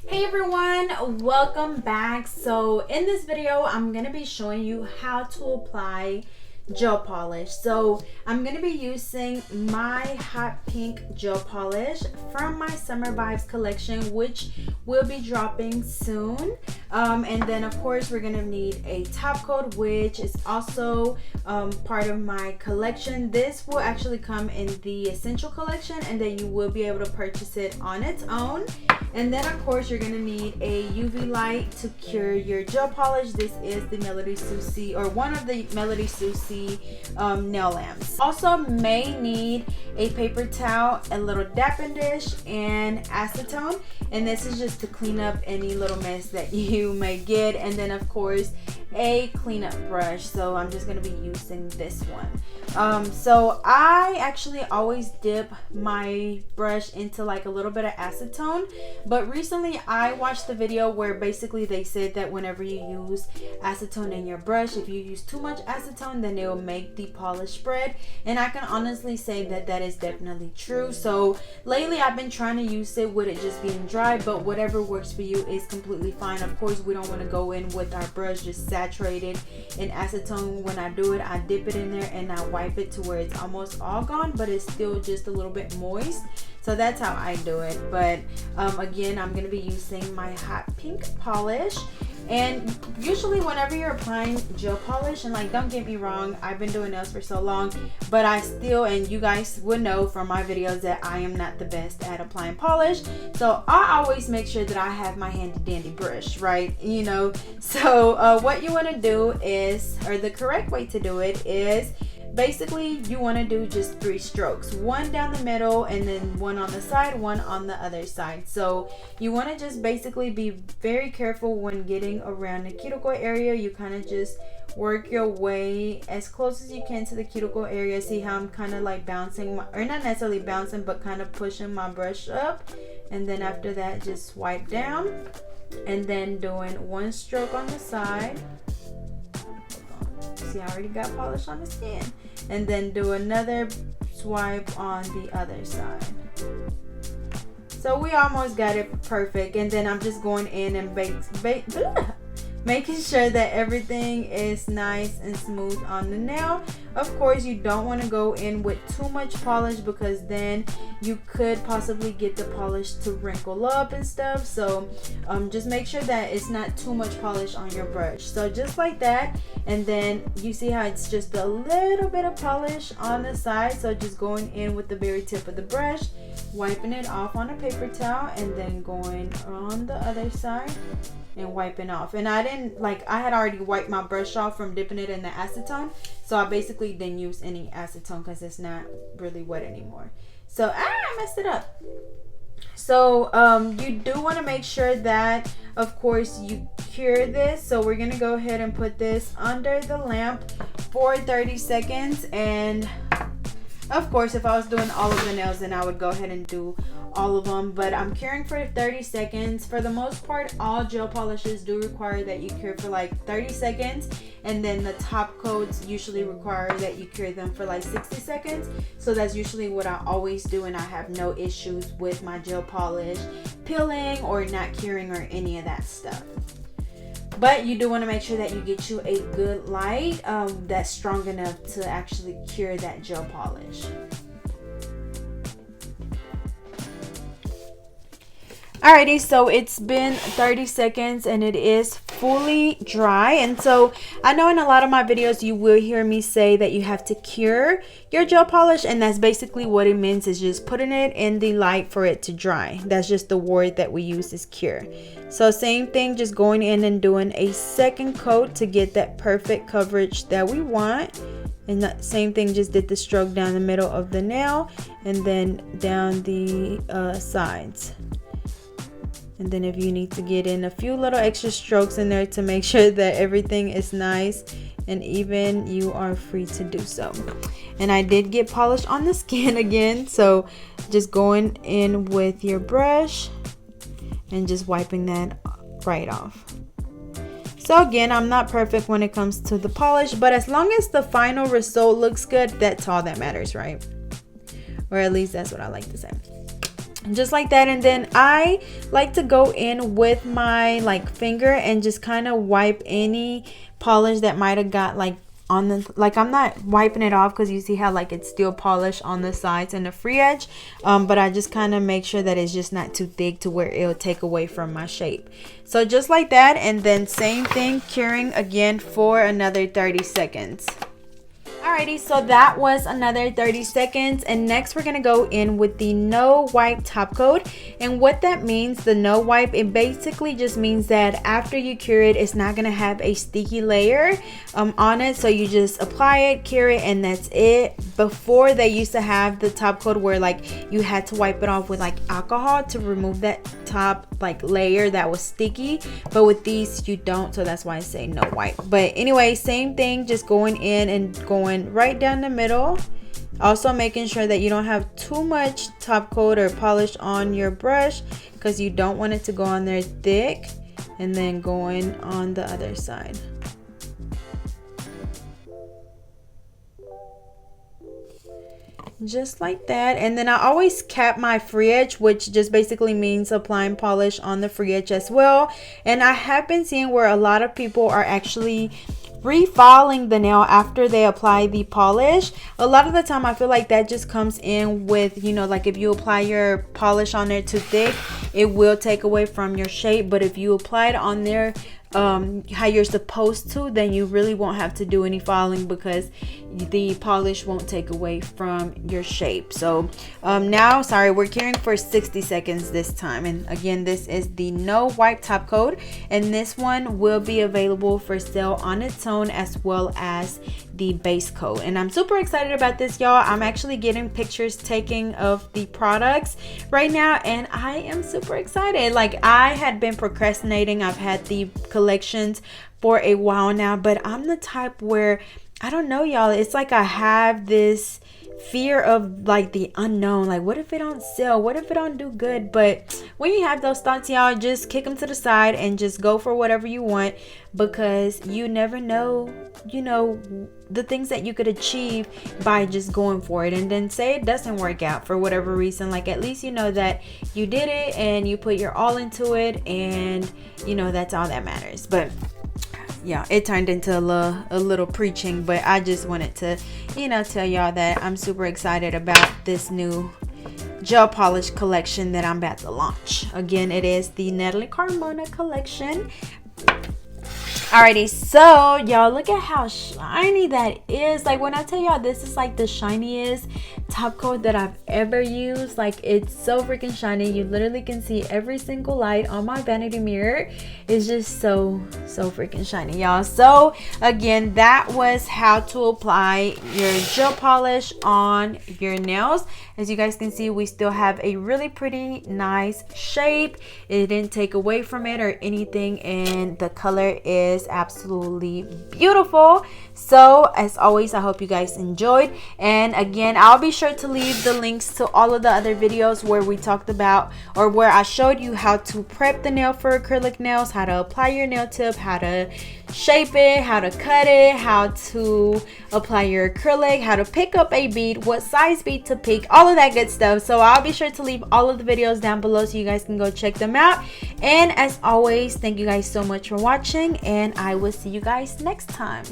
Hey everyone, welcome back. So in this video I'm going to be showing you how to apply gel polish. So I'm going to be using my hot pink gel polish from my Summer Vibes collection, which will be dropping soon. And then of course we're going to need a top coat, which is also part of my collection. This will actually come in the essential collection, and then you will be able to purchase it on its own. And then of course you're gonna need a UV light to cure your gel polish. This is the Melody Susie, or one of the Melody Susie nail lamps. Also may need a paper towel, a little dapping dish, and acetone. And this is just to clean up any little mess that you may get. And then of course a cleanup brush. So I'm just gonna be using this one. So I actually always dip my brush into like a little bit of acetone, but recently I watched the video where basically they said that whenever you use acetone in your brush, if you use too much acetone, then it will make the polish spread. And I can honestly say that that is definitely true. So lately I've been trying to use it with it just being dry, but whatever works for you is completely fine. Of course, we don't want to go in with our brush just saturated in acetone. When I do it, I dip it in there and I wipe it to where it's almost all gone, but it's still just a little bit moist. So that's how I do it. But again, I'm going to be using my hot pink polish. And usually whenever you're applying gel polish, and like, don't get me wrong, I've been doing nails for so long, but I still, and you guys would know from my videos that I am not the best at applying polish. So I always make sure that I have my handy dandy brush, right? You know, so what you want to do is, or the correct way to do it is, basically you want to do just 3 strokes, one down the middle and then one on the side, one on the other side. So you want to just basically be very careful when getting around the cuticle area. You kind of just work your way as close as you can to the cuticle area. See how I'm kind of like bouncing or not necessarily bouncing, but kind of pushing my brush up, and then after that just swipe down, and then doing 1 stroke on the side. See, I already got polish on the skin. And then do another swipe on the other side. So we almost got it perfect. And then I'm just going in and making sure that everything is nice and smooth on the nail. Of course, you don't want to go in with too much polish, because then you could possibly get the polish to wrinkle up and stuff. So just make sure that it's not too much polish on your brush. So just like that, and then you see how it's just a little bit of polish on the side. So just going in with the very tip of the brush, wiping it off on a paper towel, and then going on the other side and wiping off. And I had already wiped my brush off from dipping it in the acetone, so I basically didn't use any acetone because it's not really wet anymore. So I messed it up. So you do want to make sure that of course you cure this. So we're gonna go ahead and put this under the lamp for 30 seconds. And of course, if I was doing all of the nails, then I would go ahead and do all of them, but I'm curing for 30 seconds. For the most part, all gel polishes do require that you cure for like 30 seconds, and then the top coats usually require that you cure them for like 60 seconds. So that's usually what I always do, and I have no issues with my gel polish peeling or not curing or any of that stuff. But you do want to make sure that you get you a good light that's strong enough to actually cure that gel polish. Alrighty, so it's been 30 seconds and it is fully dry. And so I know in a lot of my videos you will hear me say that you have to cure your gel polish, and that's basically what it means, is just putting it in the light for it to dry. That's just the word that we use, is cure. So same thing, just going in and doing a second coat to get that perfect coverage that we want. And that same thing, just did the stroke down the middle of the nail and then down the sides. And then if you need to get in a few little extra strokes in there to make sure that everything is nice and even, you are free to do so. And I did get polish on the skin again, so just going in with your brush and just wiping that right off. So again, I'm not perfect when it comes to the polish, but as long as the final result looks good, that's all that matters, right? Or at least that's what I like to say. just like that. And then I like to go in with my like finger and just kind of wipe any polish that might have got like on the, like I'm not wiping it off because you see how like it's still polished on the sides and the free edge, but I just kind of make sure that it's just not too thick to where it'll take away from my shape. So just like that, and then same thing, curing again for another 30 seconds. Alrighty, so that was another 30 seconds, and next we're gonna go in with the no wipe top coat. And what that means, the no wipe, it basically just means that after you cure it, it's not gonna have a sticky layer on it. So you just apply it, cure it, and that's it. Before, they used to have the top coat where like you had to wipe it off with like alcohol to remove that top like layer that was sticky, but with these you don't, so that's why I say no wipe. But anyway, same thing, just going in and going right down the middle, also making sure that you don't have too much top coat or polish on your brush because you don't want it to go on there thick, and then going on the other side. Just like that. And then I always cap my free edge, which just basically means applying polish on the free edge as well. And I have been seeing where a lot of people are actually refiling the nail after they apply the polish. A lot of the time I feel like that just comes in with, you know, like if you apply your polish on there too thick, it will take away from your shape. But if you apply it on there how you're supposed to, then you really won't have to do any filing because the polish won't take away from your shape. So now, sorry, we're curing for 60 seconds this time. And again, this is the no wipe top coat, and this one will be available for sale on its own as well as the base coat. And I'm super excited about this, y'all. I'm actually getting pictures taken of the products right now, and I am super excited. Like, I had been procrastinating. I've had the collections for a while now, but I'm the type where, I don't know, y'all, it's like I have this fear of like the unknown. Like, what if it don't sell? What if it don't do good? But when you have those thoughts, y'all, just kick them to the side and just go for whatever you want, because you never know, you know, the things that you could achieve by just going for it. And then say it doesn't work out for whatever reason, like at least you know that you did it and you put your all into it, and you know that's all that matters. But yeah, it turned into a little preaching, but I just wanted to, you know, tell y'all that I'm super excited about this new gel polish collection that I'm about to launch. Again, it is the Natalie Carmona collection. Alrighty, so y'all, look at how shiny that is. Like, when I tell y'all this is like the shiniest top coat that I've ever used, like it's so freaking shiny. You literally can see every single light on my vanity mirror. It's just so freaking shiny, y'all. So again, that was how to apply your gel polish on your nails. As you guys can see, we still have a really pretty nice shape. It didn't take away from it or anything, and the color is absolutely beautiful. So as always, I hope you guys enjoyed, and again, I'll be sure to leave the links to all of the other videos where we talked about, or where I showed you how to prep the nail for acrylic nails, how to apply your nail tip, how to shape it, how to cut it, how to apply your acrylic, how to pick up a bead, what size bead to pick, all of that good stuff. So I'll be sure to leave all of the videos down below so you guys can go check them out. And as always, thank you guys so much for watching, and I will see you guys next time.